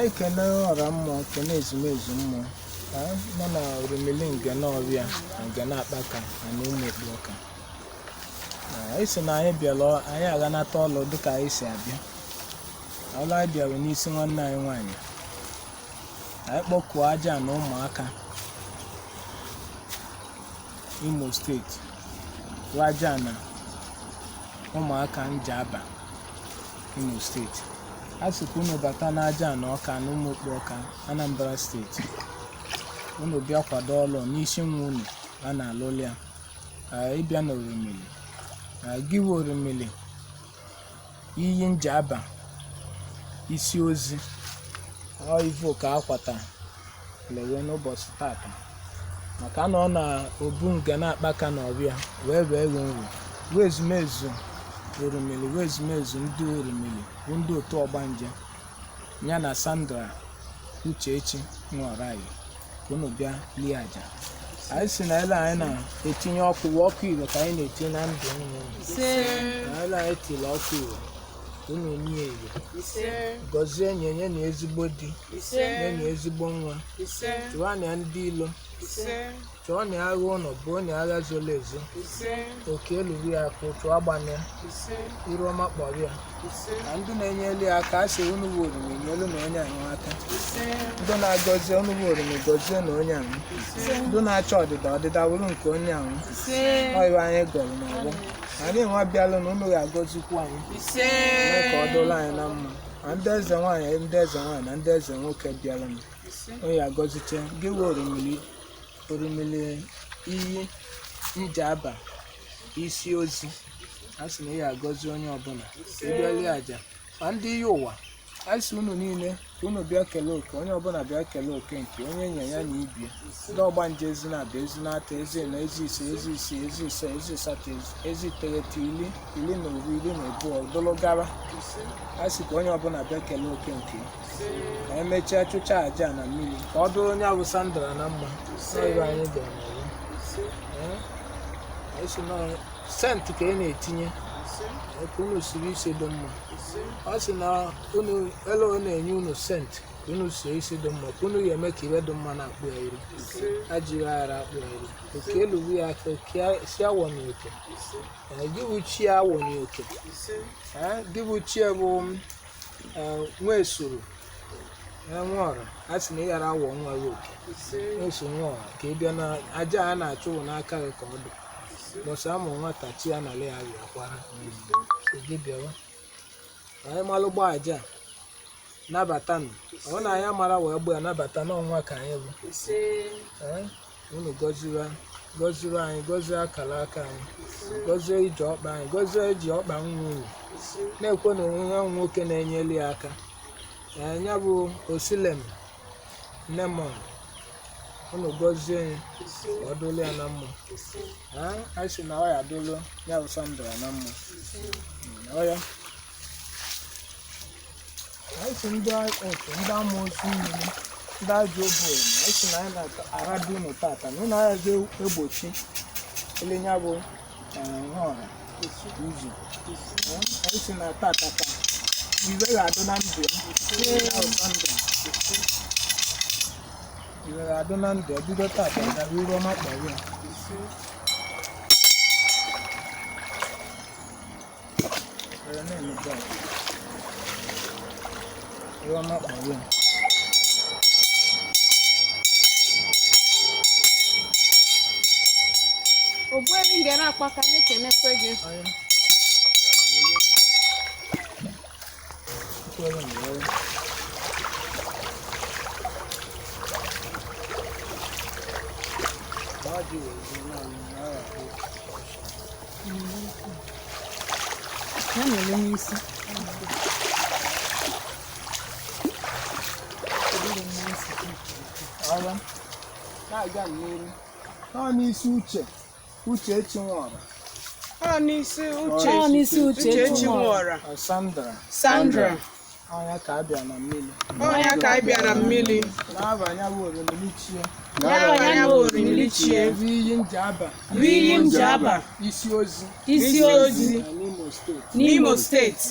ekene ọra mmụọ kene ezumezu mmụọ nọ na Orimiri Ngene Ofia na Ngene Akpaka na Umuokpu ọka. Isi na anyị bịara anyị aghanata ọlụ dịka anyị si abịa. Ọlụ anyị bịara n'isi nwanne anyị nwaanyị. Anyị kpọkuo aja na ụmụaka Imo steeti aja na ụmụaka Njaba Imo steeti. A sịkwa unu bata n'aja na ọka na Umuokpu ọka Anambra steeti. Unu bịa kwado ọlụ n'isi nwa unu a na-alụlụ ya. Ịbịa na Orimiri giwe Orimiri iyi Njaba Isiozi ivo ka akwata lewe n'ụbọchị tata maka na ọ na obu Ngene Akpaka na Ofia wee nru wezumezu Orimiri wezumezu ndị Orimiri bụ ndị otu ọgbanje ya na Sandra Uchechi Nworayi unu bịa lie aja. Anyị si na ele anyị na-etinye ọkụ iro ka anyị na-etinye na ndụ ụmụ na ele anyị tiri ọkụ iro unu nye iro gọzie nye na ezigbo di nye na ezigbo nwa chụọ na ndị ilo chụọ na agha ụlọ bụ onye agha zoro ezo oke eluru ya akụ chụọ gbanye iru ọma kpọrọ ya na ndị na-enyelu ya aka asị unu bụ Orimiri nyelu na onye ahụ aka ndị na-agọzi unu bụ Orimiri gọzie na onye ahụ ndị na-achọ ọdịda wuru nke onye ahụ ọyịwa anyị gọrọ n'ọgbọ anyị nwa bịalụ na unu ga-agọzikwu anyị mee ka ọ dụrụ anyị na mma ma ndị eze nwaanyị na ndị eze nwoke bịalụ onye agọziche gị wee Orimiri iyi Njaba Isiozi a sị na ya agọzi onye ọbụla ịbịali aja ma ndị iyi ụwa a sị unu niile ka unu bịa kelee oke onye ọbụla bịa kelee oke nke onye nye ya na ibie ndị ọgbanje ezi na-abịa ezi na-atọ ezi na ezi ise ezi isii ezi ise ezi asatọ ezi iteghete iri na iri iri na abụọ dụlụ gara a sị ka onye ọbụla bịa kelee oke nke ka emechaa chụcha aja na mmiri ka ọ dụrụ onye ahụ Sandra na mma iwe anyị bịara n'ọrụ senti ka ị na-etinye ka unu siri isi dị mma. Ọ sị na unu ele ọ na-enye unu senti ka unu sie isi dị mma ka unu ya eme ka ire dị mma na-akpụ ya iri ajiri aghara akpụ ya iri oke eluru ya aka oke si awọ na oke gị bụ chi awọ na oke gị bụ chi bụ nwa esoro nwaọra a sị na ị ghara awọ nwa gị oke eso nwaọra ka ị bịa na aja a na-achụ n'aka gị ka ọ dị bọsị amụ nwata chi ya nala ya akwara gị bịawa anyị malụ gba aja nabata nụ ọ na anyị mara wee gba ya nabata n'ọnwa ka anyị bụ unu gọziri anyị gọzie akara aka anyị gọzie iji ọkpa anyị gọzie iji ọkpa nwa unu na-ekwe na onwe ya nwoke na-enyelu ya aka ya bụ osilem lemon unu gọzie anyị ọ dụlụ ya na mma anyị si na ọ ya dụlụ ya bụ Sandra na mma ọya anyị si ndị amoosu mmiri ndị ajọ obu anyị si na anyị na-ara dị unu tata na ụlọ anyị ga-egbochi ele ya bụ nwaọra izu anyị si na tata ka iwe ga-adụ na ndụ ya bụ Sandra iwe ga-adụ na ndụ ebido tata gara iru ọma kpọrọ ya iru ọma kpọrọ ya Ogbuebi Ngene Akpaka anyị kenekwe gị ọ n'isi Uchechi Nworayi ọ n'isi Uchechi Nworayi Sandra ọnya ka abịa na mmiri n'abanye bụ Orimiri chie ya Orimiri chie iyi Njaba iyi Njaba Isiozi n'Imo steeti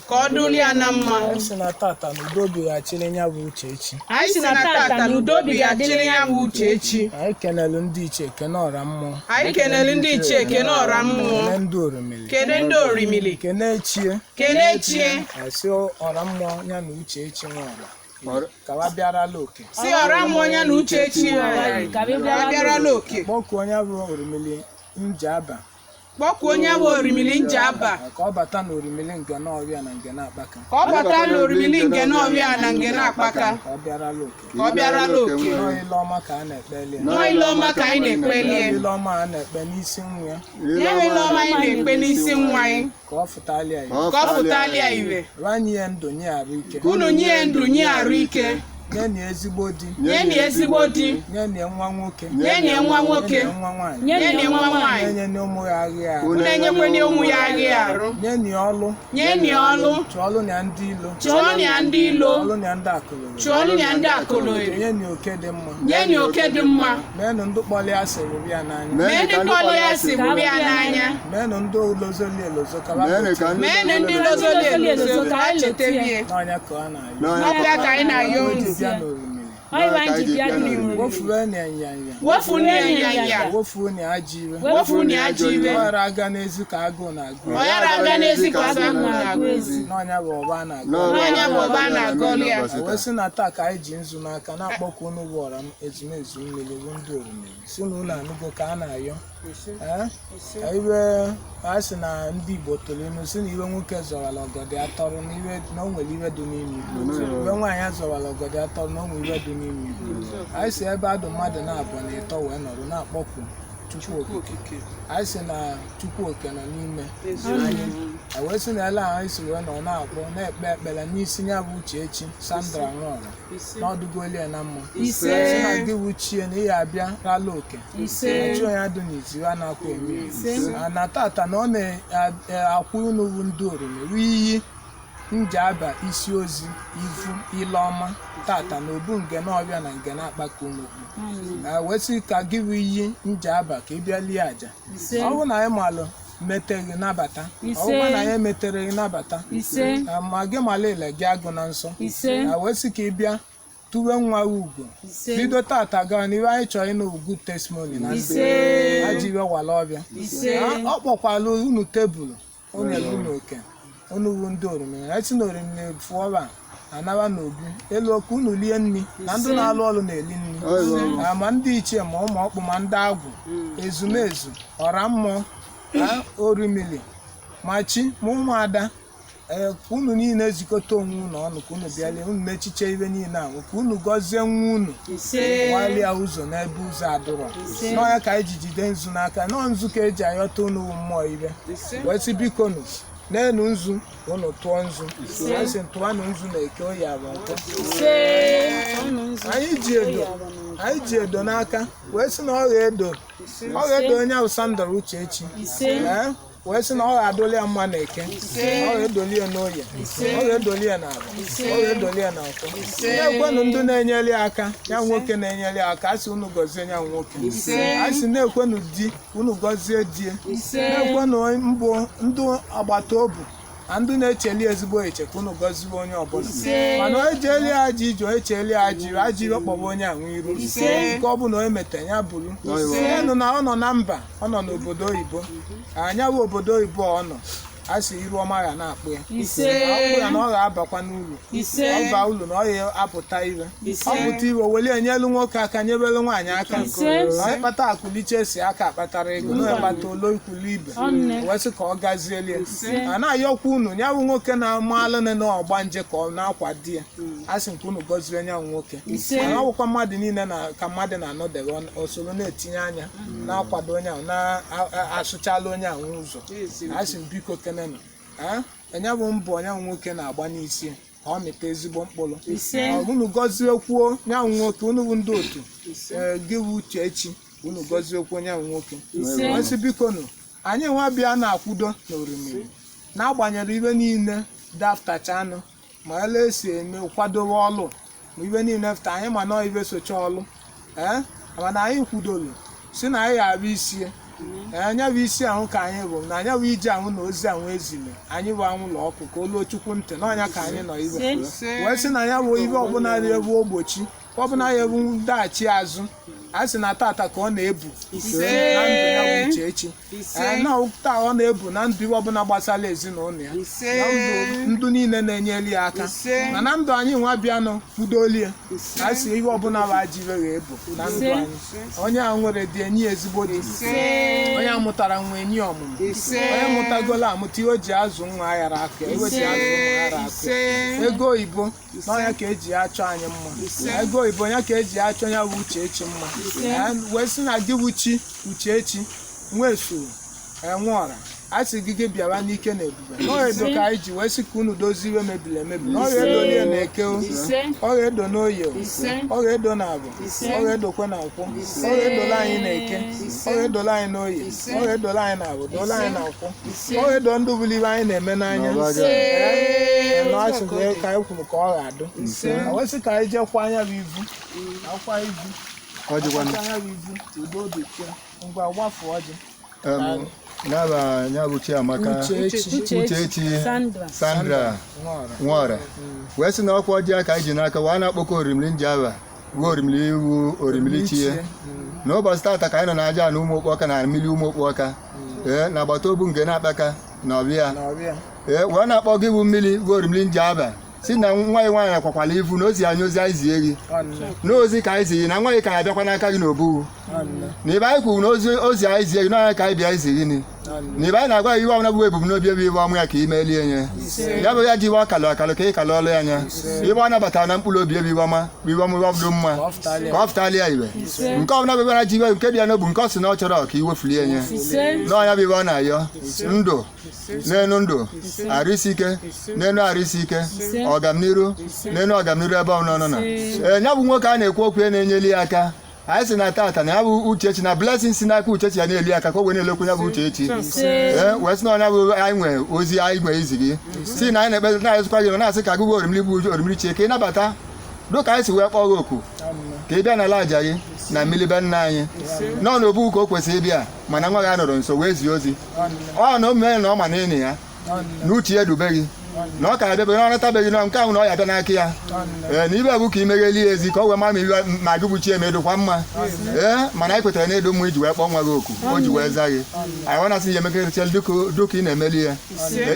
ka ọ dụlị ya na mma. Anyị si na tata na udo bighachiri ya bụ uche echi. Anyị si na tata na udo bighachiri ya bụ uche echi. Anyị kenelu ndị ichie ekene ọra mmụọ. Anyị kenelu ndị ichie ekene ọra mmụọ. Kene ndị Orimiri. Kene ndị Orimiri. Kene echie. Kene echie. Anyị si ọra mmụọ ya na uche echi nwa ọra. Ka wa bịarala oke. Si ọra mmụọ ya na uche echi ka bịarala oke. Kpọkuo onye bụ Orimiri Njaba. Kpọkuo onye bụ Orimiri Njaba. Ka ọ bata na Orimiri Ngene Ofia na Ngene Akpaka. Ka ọ bata na Orimiri Ngene Ofia na Ngene Akpaka. Ka ọ bịarala oke. Ka ọ bịarala oke. Nọọ ile ọma ka a na-ekpeli. Nọọ ile ọma ka anyị na-ekpeli. Ile ọma a na-ekpe n'isi nwa ya. Ile ọma anyị na-ekpe n'isi nwa anyị. Ka ọ fụtali ya. Ka ọ fụtali ya ire. Ranye ya ndụ nye arụ ike. Ka unu nye ndụ nye arụ ike. Nye ezigbo di. Nye ezigbo di. Nye nwa nwoke. Nye nwa nwoke. Nwa nwaanyị. Nye nwa nwaanyị. Nye ụmụ ya agha arụ. Na-enyekwenye ụmụ ya agha arụ. Nye ọlụ. Nye ọlụ. Chụọlụ ya ndị ilo. Chụọlụ ya ndị ilo. Chụọlụ ya ndị akụlụ. Chụọlụ ya ndị akụlụ. Nye oke dị mma. Nye oke dị mma. Meenụ ndị kpọlị ya si rụrụ ya n'anya. Mee ndị kpọlị ya si rụrụ ya n'anya. Meenụ ndị lozoli elozo ka meenụ ndị lozoli elozo ka ha cheterie. N'ọnya ka ọ na-ayọ. N'ọbịa ka anyị na-ayọ wofuo na nyanya. Wofuo na ajị iwe. Ọghara aga n'ezi ka agụụ na-agụ. N'ọnya bụ ọba na-agụ. Wee sị na taa ka anyị ji nzu n'aka na-akpọkọ unu bụ ọra ezumezu mmiri bụ ndị Orimiri. Si na unu anụgo ka a na-ayọ. Iwe a sị na ndị Igbo toro inu si na iwe nwoke zọwara ọgọdị atọrọ na o nwere iwe dị n'ime iwe nwaanyị zọwara ọgọdị atọrọ na o nwere iwe dị n'ime iwe. Anyị si ebe adụ mmadụ na-abụọ na ịtọ wee nọrọ na-akpọku Chukwu Okike. Anyị si na Chukwu Oke nọ n'ime anyị wee sị na ele ahụ anyị si wee nọ na-akpọ na-ekpe ekpere n'isi ya bụ uche echi Sandra Nwaọra n'ọdụgolie na mma si na gị wuchie na ihe abịa rala oke ọchị onye adụ n'izu a na-akwa eme na tata na ọ na-akwụ unu wu ndị Orimiri iyi Njaba Isiozi Ivu Ileọma tata na obu Ngene Ofia na Ngene Akpaka Umuokpu wee sị ka gị bụ iyi Njaba ka ị bịa lie aja. Ọ bụ na anyị malụ meteghị nabata. Ọ bụ na anyị emetereghị nabata ma gị mala ile gị agụ na nsọ wee sị ka ị bịa tuwe nwa ugo bido tata gaa n'iwe anyị chọrọ ịnụ ugwu testimony na ajị iwe wala ọbịa. Ọ kpọkwala unu tebụl o nyere unu oke unu wu ndị Orimiri. Anyị si na Orimiri fụọba anaba n'obi elu oke unu lie nri na ndị na-alụ ọrụ na-eli nri ma ndị ichie ma Umuokpu ma ndị agwụ ezumezu ọra mmụọ Orimiri ma chi ma ụmụada unu niile ezikọta onwe unu ọnụ ka unu bịalie unu mechiche ibe niile ahụ ka unu gọzie nwa unu gbalịa ụzọ n'ebe ụzọ adụrọ. N'ọnya ka anyị ji jide nzu n'aka nọọ nzu ka eji ayọta unu mmụọ ibe wee sị biko nụ n'enu nzu unu tụọ nzu asị tụọnụ nzu na eke oyi abụ nkọ. Anyị ji edo n'aka wee sị na ọ ga-edo onye ahụ Sandra uche echi wee sị na ọ ga-adoli ya mma na eke ọ ga-edoli ya n'oye ọ ga-edoli ya n'ala ọ ga-edoli ya n'afọ. Na-ekwenụ ndị na-enyere ya aka ya nwoke na-enyere ya aka asị unu gọzie ya nwoke asị na-ekwenụ di unu gọzie die na-ekwenụ mbụ ndị agbata obi na ndị na-echeli ezigbo eche ka unu gọzie onye ọbụla mana o ejeli aja ije o echeli aja iwe kpọba onye ahụ iru nke ọ bụla o mete ya bụrụ enu na ọ nọ na mba ọ nọ n'obodo oyibo anya bụ obodo oyibo ọ nọ a sị iru ọma ga na-akpụ ya ọkpụ ya na ọ ga-abakwa n'uru ọ baa ulu na ọ ga-apụta ire ọ pụta iwe weli enyelu nwoke aka nyebelu nwaanyị aka onye kpata akụliche si aka akpatara ego na kpata olo ikwulu ibe wee sị ka ọ gazielie a na-ayọkwa unu ya bụ nwoke na-amalụ na ọgba nje ka ọ na-akwa di ya a sị nke unu gọzie nya nwoke mana ọ bụkwa mmadụ niile ka mmadụ na-anọdebe osoro na-etinye anya na-akwado onye ahụ na-asụchala onye ahụ ụzọ a sị biko enye bụ mbọ onye nwoke na-agba n'isi ka ọ mịta ezigbo mkpụrụ unu gọzie kwuo nyanwụ nwoke unu bụ ndị otu gị bụ uche echi unu gọzie kwuo nyanwụ nwoke wesị biko nụ anyị nwa bịa na-akwudo na Orimiri na-agbanyere ibe niile daftachanụ ma ele esi eme kwadobe ọlụ ma ibe niile fta anyị ma nọọ ibe socha ọlụ mana anyị kwudoro si na anyị ga-abụ isi anya bụ isi ahụ ka anyị bụ na anya bụ ije ahụ na ozi ahụ ezili anyị bụ anwụlọ ọkụ ka olu chukwu ntị n'ọnya ka anyị nọ ibe wee sị na ya bụ ibe ọbụla na-ebu ogbochi ọbụla ya ebu ndaghachi azụ a sị na tata ka ọ na-ebu na ndụ ya bụ Uchechi na taa ọ na-ebu na ndụ iwe ọbụla gbasara ezinụlọ ya na ndụ niile na-enyeli ya aka mana ndụ anyị nwa bịanụ kwudolie a sị ihe ọbụla bụ ajibe ga-ebu na ndụ anyị onye ahụ nwere dị enyi ezigbo di onye amụtara nwa enyi ọmụmụ onye mụtagolo amụta ihe o ji azụ nwa aghara aka iwe ji azụ nwa aghara aka ego oyibo n'ọnya ka eji achọ anyị mma ego oyibo ya ka eji achọ ya bụ Uchechi mma wee sị na gị bụ chi Uchechi nwa esoro enwe ọra a sị gị bịara n'ike na ebube n'ọya edo ka anyị ji wee sị ka unu dozie iwe mebiri emebi n'ọya edo lie na eke ọya edo n'oye ọya edo na abụ ọya edokwe na nkwụ ọya edola anyị na eke ọya edola anyị n'oye ọya edola anyị na abụ dola anyị na nkwụ ọya edo ndụ bụrụ ibe anyị na-eme n'anya na-asị ka anyị kwuru ka ọ ga-adụ wee sị ka anyị jekwa anya bụ ivu akwa ivu anya bụ ivu udo dịkwa ngwa gbafu ọjị Njaba nyabu Chiamaka Uchechi Sandra Nwora wee sị na ọkwa ọjị aka iji n'aka wa na-akpọkọ Orimiri Njaba bụ Orimiri iwu Orimiri Chie n'ụbọchị tata ka anyị nọ n'aja na Umuokpu Ọka na mmiri Umuokpu Ọka na agbata obu Ngene Akpaka na Ofia wee na-akpọ gị bụ mmiri bụ Orimiri Njaba si na nwa ya nwaanyị akwakwala ivu na ozi anyị ozi anyị zie gị n'ozi ka anyị zi gị na nwa gị ka ya bịakwa n'aka gị n'obu na ibe anyị kwuru na ozi anyị zie gị n'anya ka anyị bịa izi gịnị na ibe anyị na-agwa iwe ọbụla bụ ebumnobi ebe ibe ọmụ ya ka imelie nye ya bụ ya ji iwe ọkalụ akalụ ka ị kalụ ọlụ ya anya ibe ọ nabatara na mkpụrụ obi ebe iwe ọma bụ iwe ọmụwe ọbụdụ mma ka ọ fụtala ya iwe nke ọbụla bụ ebe ji iwe nke dị ya n'obu nke ọ sị na ọ chọrọ ka iwefulie nye n'ọnya bụ ibe ọ na-ayọ ndụ n'elu ndụ arụ isi ike n'elu arụ isi ike ọganiru n'elu ọganiru ebe ọ nọ na ya bụ nwoke a na-ekwu okwu ya na-enyeli ya aka anyị sị na tata na ya bụ Uchechi na blessing si n'aka Uchechi ya na-eli aka ka o wee na-elekwu ya bụ Uchechi wee sị na ọnya bụ anyị nwe ozi anyị nwe izi gị si na anyị na-ekpe na-ezikwa gị na-asị ka gụgụ Orimiri bụ Orimiri Chie ka ị nabata dịka anyị si wee kpọọ gị oku ka ị bịa n'ala aja gị na mmiri be nna anyị nọ n'obu ka o kwesịrị ịbịa mana nwa gị anọrọ nso wee zie ozi ọ na omume na ọ ma na enyi ya na uche ya dube gị na ọ ka abịa na ọ natabeghị na nke ahụ na ọ ya bịa n'aka ya na ibe bụ ka imegheli ya ezi ka o wee ma ma gị bụchi emedokwa mma mana anyị kwetara na edo mma iji wee kpọọ nwa gị oku o ji wee zaa gị anyị nwa na-asị ya emekarịchala dịka ị na-emeli ya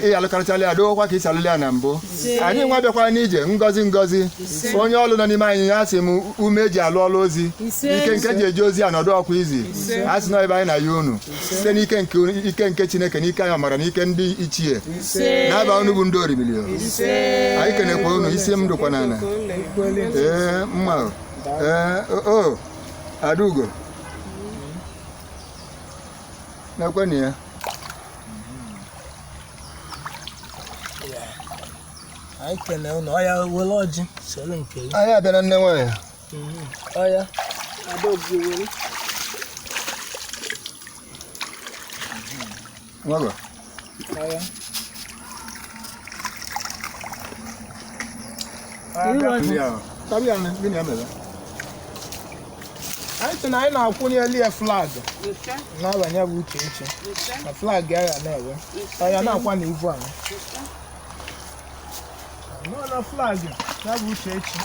ị alụkarịchala ya dokwa ka ị si alụli ya na mbụ anyị nwa bịakwara n'ije ngọzi onye ọlụ nọ n'ime anyị ya sị m ume eji alụ ọlụ ozi ike nke ji eji ozi ya nọdụ ọkwa izi a sị na ebe anyị na ya unu site n'ike nke Chineke na ike anyị ọmara na ike ndị ichie na-aba unu bụ ndị Orimiri anyị kenekwa unu isi m dụkwa n'ala mma Adaugo na-ekwenụ ya anyị kene unu ọya were ọjị soro nke gị anyị abịa na nne nwaanyị ọya nwago ọya anyị sị na anyị na-akwụnye elu ya flag n'abanye bụ Uchechi na flag ya ya na-ewe ọya na-akwa na ivu ahụ n'ụlọ flag ya bụ Uchechi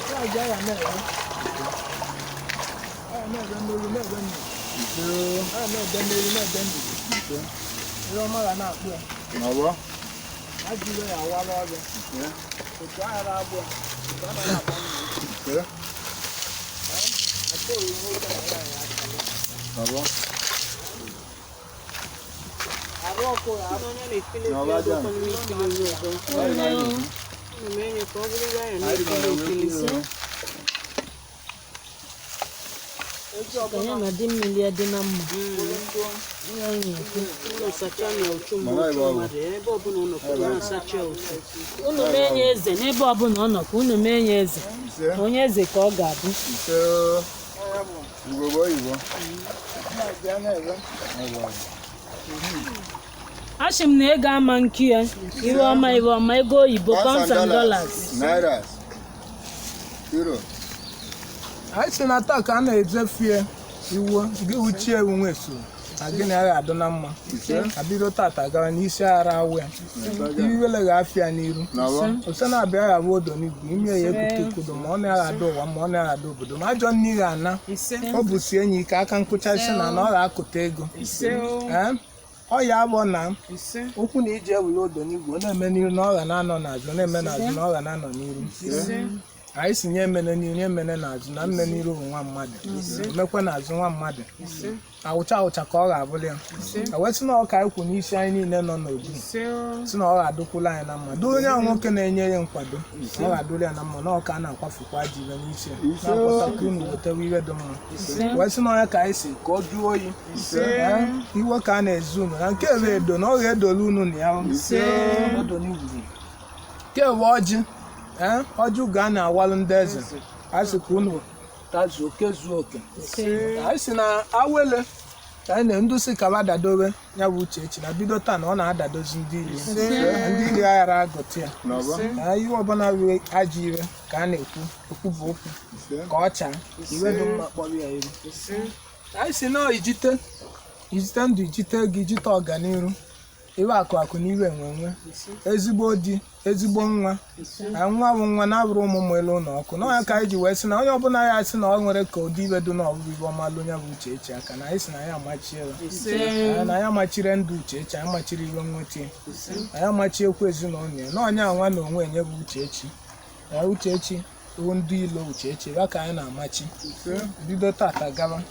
flag ya ya na-ewe na-ebe mmeri na-ebe mmiri na-ebe mmeri na-ebe mmiri ihe ọma ga na-akpụ ya ajụrụ ya awara ọbịa otu aghara abụọ otu anaghị agba mmiri atọ oyibo oge na nwaanyị akara arụ ọkụ ya arụ onye na-ekele ya ọdụ n'ime ikele ya ọzọ na-enye ka ọ bụrụ ya na-ekele onye na dị mmiri ya dị na mma unu menye eze n'ebe ọbụla ọ nọ ka unu menye eze onye eze ka ọ ga-abụ achị m na ego ama nkị ya iwe ọma ego oyibo $1,000 anyị si na taa ka a na-ezefie iwu gị wuchie ewu nweso na gịnị agha adụ na mma abido tata gara n'isi ara awụ ya iwele ga-afịa n'iru ose na-abịa ya bụ odo n'igwe ime ya ebute kodo ma ọ na-aghada ụwa ma ọ na-aghada obodo ma ajọ nne ga ana ọ bụ si enyi ike aka nkụchasị na ọ ga-akụta ego ọ ya abụọ na okwu na iji ewere odo n'igwe ọ na-eme n'iru na ọ ga na-anọ n'azụ na-eme n'azụ na ọ ga na-anọ n'iru anyị si nye emene n'iru emene n'azụ na mme n'iru bụ nwa mmadụ emekwe n'azụ nwa mmadụ awụcha awụcha ka ọ ga-abụli ya ewesị na ọka anyị kwu n'isi anyị niile nọ n'obi si na ọ ga-adụkwula anyị na mma duru onye ahụ nwoke na-enye ya nkwado ọ ga-adụrụ ya na mma na ọka a na-akwafukwa aja ibe n'isi na-akwọtakwa unu wetewa iwe dị mma wee sị na ọnya ka anyị si ka ọ jụọ oyi iwe ka a na-ezu unu na nke ebe edo na ọ ga-edolu unu na ya odo n'igwuru nke ebe ọjị ọjị ga na-awalụ ndị eze anyị si ka unu tazuo oke zuo oke anyị si na awele ka anyị na-ndụ si kaba dadobe ya bụ Uchechi na bido taa na ọ na-adadozi ndị iri aghara agụta ya ihe ọbụla wee ajọ ire ka a na-ekwu bụ okwu ka ọ chaa iwe dị mma kpọrọ ya iru anyị si na ijite ndụ ijite ego ijite ọganiru iwe akụ na iwe enwe ezigbo di ezigbo nwa nwa bụ nwa na-abụrụ ụmụ elu ụlọ ọkụ na onye ka anyị ji wee sị na onye ọbụla ya sị na ọ nwere ka ụdị ibe dị n'ọbụbụ ibe ọmalụ onye bụ Uchechi aka na anyị sị na ya amachiela na ya amachire ndụ Uchechi anyị machiri iwe nweta anyị amachiekwa ezinụlọ ya na onye anwa na onwe enye bụ Uchechi ndị ilo Uchechi ya ka anyị na-amachi bido tata gaba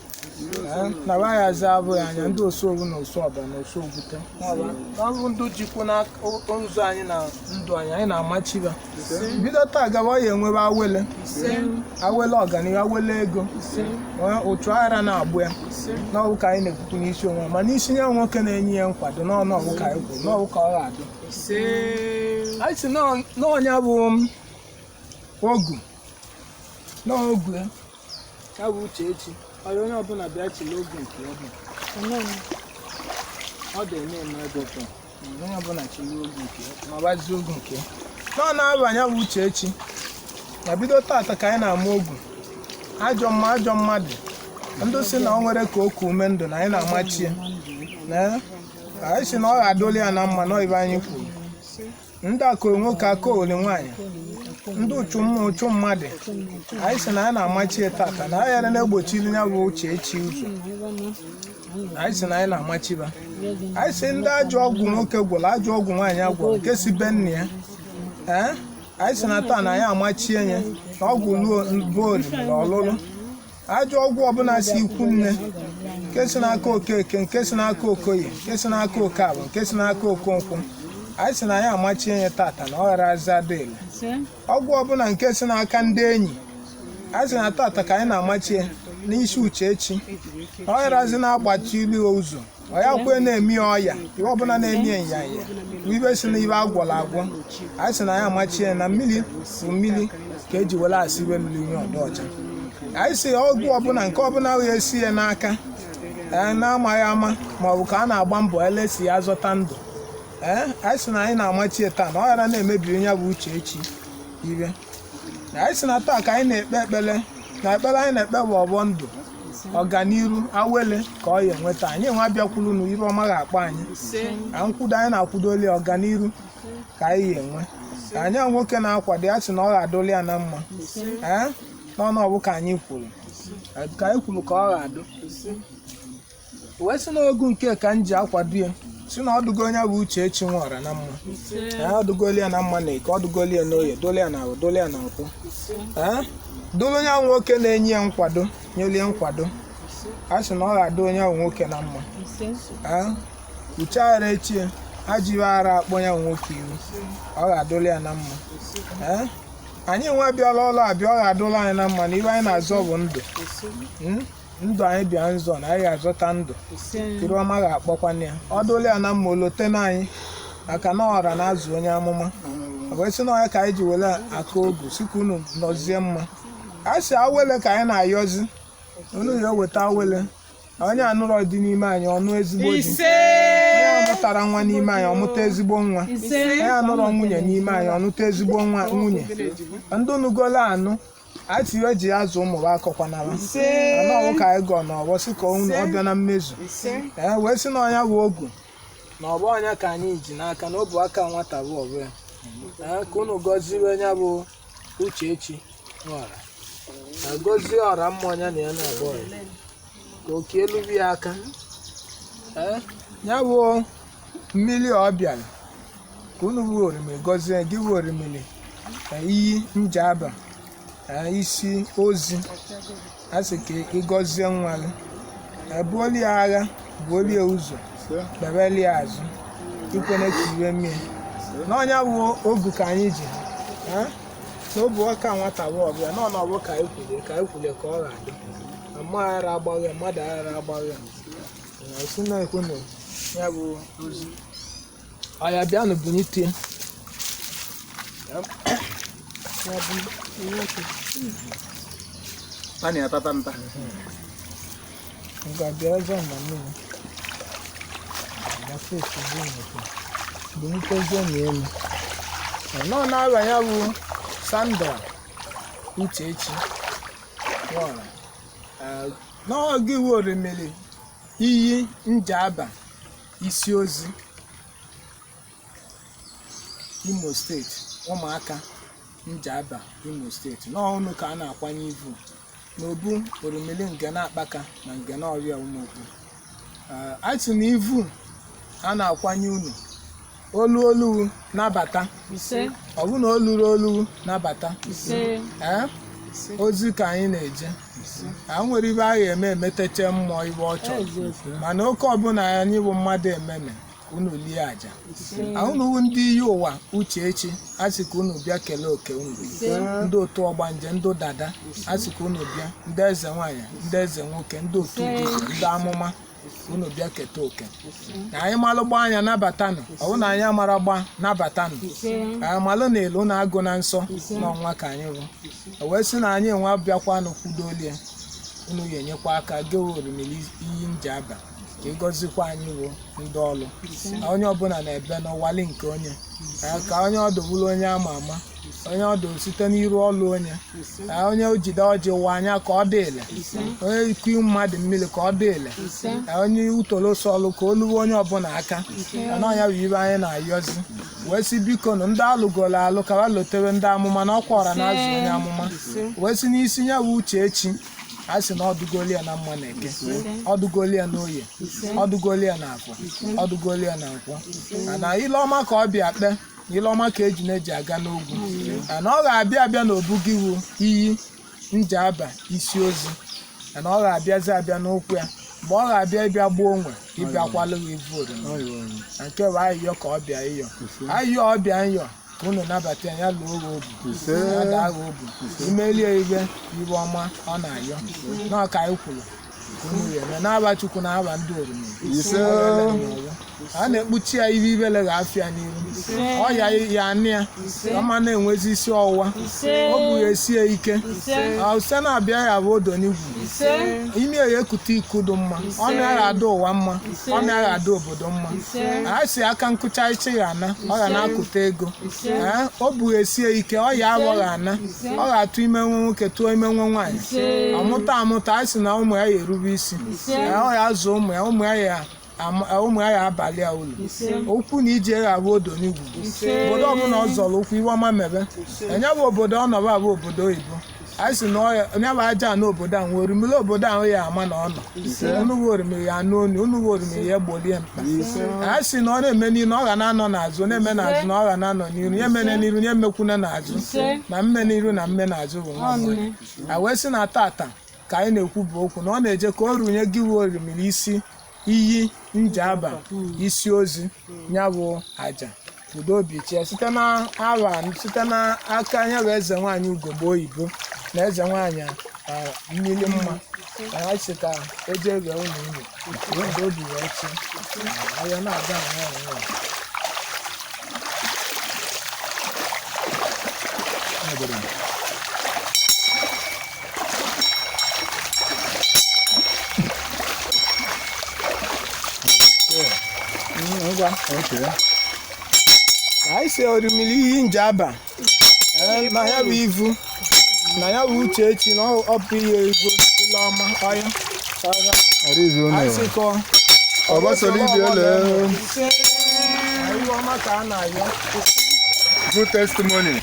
na ba ya za abụghị anya ndị osowu na osu ọba na osu ogwute ọ bụ ndụ jikwu na nzụ anyị na ndụ anyị na-amachiba bido taa gaba ya enwebe awele ọganihu awele ego otu aghara na-agbụ ya n'ọwụ ka anyị na-ekwukwu n'isi onwe ma n'isi ya nwoke na-enye ya nkwado n'ọnọwụ ka anyị kwuru n'ọwụ ka ọ ga-adụ anyị si n'ọnya bụ ogu n'ogu ya bụ Uchechi onye ọbụla bịa chile oge nke ọ dị eme ego ụtọ onye ọbụla chile oge nke ma gbazie oge nke nọ na-abanye bụ Uchechi na bido tata ka anyị na-ama ogu ajọ mmadụ ndị si na ọ nwere ka oku ume ndụ na anyị na-amachi na anyị si na ọ ga-adoli ya na mma n'ibe anyị kwuru ndị akụrụ nwoke aka ole nwaanyị ndị uchu mmadụ anyị si na anyị na-amachi tata na anyị na-egbochiri ya bụ Uchechi ụzọ anyị si na anyị na-amachiba anyị si ndị ajọ ọgwụ nwoke gwụrụ ajọ ọgwụ nwaanyị agwọ nke si be nne ya anyị si na taa na anyị amachie ya na ọgwụ ruo Orimiri ọlụlụ ajọ ọgwụ ọbụla si ikwu nne nke si n'aka Okeke nke si n'aka Okoye nke si n'aka Okabụ nke si n'aka Okonkwụ anyị si na anyị amachie ya tata na ọ ghara aza dele ọgwụ ọbụla nke si n'aka ndị enyi anyị si na tata ka anyị na-amachie n'isi Uchechi na ọ gharazi na-agbachi ili ụzọ ọ ya kwe na-eme ọya iwe ọbụla na-eme nyanya ibe si na ibe agwọrọ agwọ anyị si na anyị amachie na mmiri bụ mmiri ka eji were asị iwe mmiri ihe ọdọ ọcha anyị si ọgwụ ọbụla nke ọbụla wee esi ya n'aka na-amaghị ama maọbụ ka a na-agba mbọ elesi ya zọta ndụ anyị si na anyị na-amachie taa na ọ ghara na-emebiri ya bụ Uchechi ire anyị si na taa ka anyị na-ekpe ekpere na ekpere anyị na-ekpe bụ ọgbọ ndụ ọganiru awele ka ọ ya enweta anyị nwa bịakwuru na ibe ọma ga-akpọ anyị ka nkwudo anyị na-akwudoli ọganiru ka anyị ya enwe ka anyị nwoke na-akwado ya si na ọ ga-adoli ya na mma n'ọnụ ọbụ ka anyị kwuru ka ọ ga-adụ wee si n'ogu nke ka m ji akwado ya si na ọdụgo onye bụ Uchechi nwara na mma ọdụgoli ya na mma na eke ọdụgoli ya n'oye doli ya na ahụ doli ya na nkwụ dolu onye ahụ nwoke na-enye ya nkwado nyelie nkwado a sị na ọ ga-adụ onye ahụ nwoke na mma uche aghara echi ya ajịghị ara akpọ onye ahụ nwoke iwu ọ ga-adụli ya na mma anyị nwe bịala ọlụ abịa ọ ga-adụla anyị na mma na ibe anyị na-azọ bụ ndụ anyị bịa nzọ na anyị ga-azọta ndụ kiri ọma ga-akpọkwana ya ọ dụla ya na mma olote na anyị maka na ọra na-azụ onye amụma ọ bụ esi na ọnya ka anyị ji were aka ogu sikwa unu nọzie mma a sị awele ka anyị na-ayọzi unu ya weta awele onye anụrọ dị n'ime anyị ọnụ ezigbo di onye amụtara nwa n'ime anyị ọmụta ezigbo nwa onye anụrọ nwunye n'ime anyị ọnụta ezigbo nwunye ndị unugolo anụ ati iwe ji azụ ụmụ bụ akọkwa na ana ọwụ ka anyị gọ na ọwọ sị ka unu ọbịa na mmezu wee sị na ọnya bụ ogu na ọbụ ọnya ka anyị ji n'aka na obu aka nwata bụ ọbụ ya ka unu gọzie onye bụ Uchechi Nwara gọzie ọra mma ọnya na ya na-abụ ọya ka oke elubi ya aka ya bụ mmiri ọ bịara ka unu bụ Orimiri gọzie gị bụ Orimiri iyi Njaba Isiozi asị ka ịgọzie nwa gị ebuoli ya agha buolie ụzọ kpebelie azụ ikwene ka iwe mmiri n'ọnya bụ ogu ka anyị ji n'obu ọka nwata bụ ọbịa n'ọnụ ọbụ ka ekwulie ka ọ ga-adị ama aghara agbaghị mmadụ aghara agbaghị si na ekwenu ya bụ ozi ọya bịanụ bunite Pani atata nta. Ngabia ọzọ na mmiri. Gafe esi n'ụkwụ. Bunite ọzọ n'elu. Nọ na-aba ya bụ Sandra Uchechi Nwara. N'oge bụ Orimiri iyi Njaba Isiozi Imo steeti ụmụaka Njaba Imo steeti n'ọnụ ka a na-akwanye ivu n'obu Orimiri Ngene Akpaka na Ngene Ofia Umuokpu atụ na ivu a na-akwanye unu olu nabata ọ bụ na olu nabata ozi ka anyị na-eje nwere ibe a ga-eme emeteche mmụọ ibe ọ chọrọ mana oke ọbụla anyị bụ mmadụ ememe unu lie aja unu ndị iyi ụwa Uchechi asị ka unu bịa kelee oke unu ndị otu ọgbanje ndị dada asị ka unu bịa ndị eze nwanyị ndị eze nwoke ndị otu ndị amụma unu bịa keta oke na anyị malụ gba anya nabatanụ ọ bụ na anyị amara gba nabatanụ anyị malụ na elu na agụ na nsọ n'ọnwa ka anyị bụ o wee sị na anyị enwe bịakwanụ kwudolie unu ga-enyekwa aka gewe Orimiri iyi Njaba ka ịgọzikwa anyị bụ ndị ọlụ onye ọbụla na-ebe n'ọwali nke onye ka onye ọdụ bụrụ onye ama ama onye ọdụ site n'iru ọlụ onye ojide ọjị ụwa anya ka ọ dị ele onye ikwu mmadụ mmiri ka ọ dị ele onye utoloso ọlụ ka o luwe onye ọbụla aka n'ọnya bụ ibe anyị na-ayọzi wee sị biko nụ ndị alụgolo alụ ka ha lotewe ndị amụma na ọkwa ọra na-azụ onye amụma wee sị n'isi ya bụ Uchechi a sị na ọdụgolia na mma na eke ọdụgolia na oye ọdụgolia na afọ ọdụgolia na nkwọ na ile ọma ka ọ bịa kpe ile ọma ka eji na-eji aga n'ogwu na ọ ga-abịa n'obu gị wu iyi Njaba Isiozi na ọ ga-abịazi abịa n'ụkwụ ya mgbe ọ ga-abịa ịbịa gbuo onwe ịbịakwalụ ivu Orimiri na nke bụ ayịyọ ka ọ bịa ịyọ ayịyọ ọ bịa nyọ ka unu nabata ya lụọ obu ada agha obu imelie ibe ọma ọ na-ayọ n'ọka anyị kwuru ka unu ga-eme n'aba Chukwu na aba ndị Orimiri a na-ekpuchi ya ibe ibele ga-afịa n'ihu ọya ya anị ya ọma na-enwezi isi ọwụwa o bughi esi ya ike use na-abịa ya bụ odo n'igwu ime ya ekute iku dị mma ọ na-agha ada ụwa mma ọ na-agha ada obodo mma a si aka nkụcha iche ya ana ọ ga na-akụta ego o bughi esi ya ike ọ ya abụghị ana ọ ga-atụ ime nwa nwoke tụọ ime nwa nwaanyị amụta a sị na ụmụ ya ga-erube isi ọ ya azụ ụmụ ya abalị a ụlọ okwu na ije ga-abụ odo n'igwu obodo ọbụla ọ zọrọ okwu iwe ọma mebe enye bụ obodo ọ nọba bụ obodo oyibo anyị sị na onye bụ aja na obodo ahụ Orimiri obodo ahụ ya ama na ọ nọ unu bụ Orimiri ya anụ onu unu bụ Orimiri ya gbolie mkpa anyị sị na ọ na-eme n'ihu na ọ ga na-anọ n'azụ na-eme n'azụ na ọ ga na-anọ n'ihu ya emene n'ihu ya emekwuna n'azụ na mme n'ihu na mme n'azụ bụ nwa nwanyị a wee sị na tata ka anyị na-ekwu bụ okwu na ọ na-eje ka o runye gị bụ Orimiri isi iyi Njaba Isiozi ya bụ aja udo obi chie site n'aka anya bụ eze nwaanyị ugogbe oyibo na eze nwaanyị mmiri mma ha si ka eje ege unu udo obi wee chi ahịa na-aga anyị si Orimiri iyi Njaba na ya bụ ivu na ya bụ Uchechi na ọ bụ ihe ego Ileọma ọya Arizo anyị kọ Obasolibele. ihe ọma ka a na-ayọ Good testimony.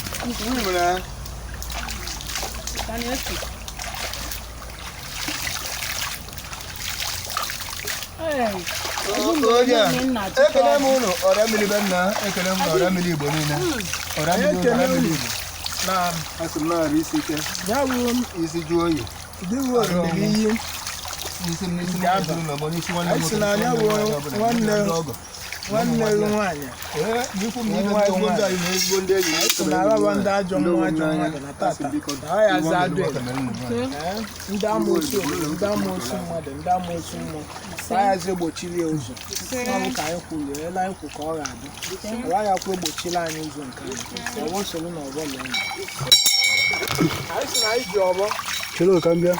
Ekele m unu ọrịa mmiri be nna, ekele m ọrịa mmiri Igbo niile. Ọrịa mmiri Igbo. na Asị m na-arụ isi ike, ya bụ isi jụọ oyi. dịwu Orimiri iyi Isi m n'isi n'ụlọ m n'isi nwanne m anyị si na anya bụ nwanne nwaanyị n'ikwu m n'ibe ndị onwe ndị anyị na ezigbo ndị enyi anyị si na araba ndị ajọ mmadụ na tata na ọ ya za adụ ndị amoosu obodo ndị amoosu mmadụ ndị amoosu mmụọ ọ ya zi egbochiri ya ụzọ ọbụ ka anyị kwuru ele anyị kwu ka ọ ga-adị ọ ya kwa egbochiri anyị ụzọ nke anyị ọgbọ soro na ọgbọ lụọ anyị si na anyị ji ọgbọ chere ka m bịa.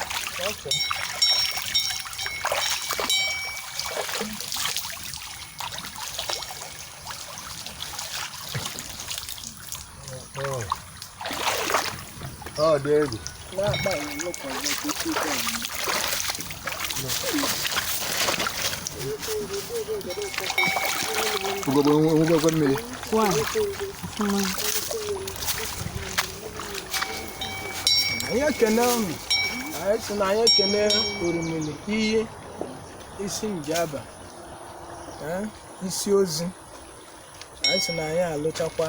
Oh, there you anyị ekene unu anyị si na anyị ekene Orimiri iyi isi Njaba Isiozi anyị si na anyị alụchakwa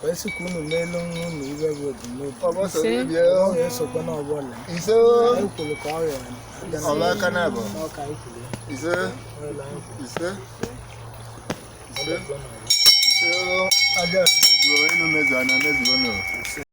wee sị ka unu meelu nwa unu ibe bụ ebumnobi ọ ga-esokwa n'ọbụla anyị kwuru ka ọ rịara ọka anyị kwuru Ise.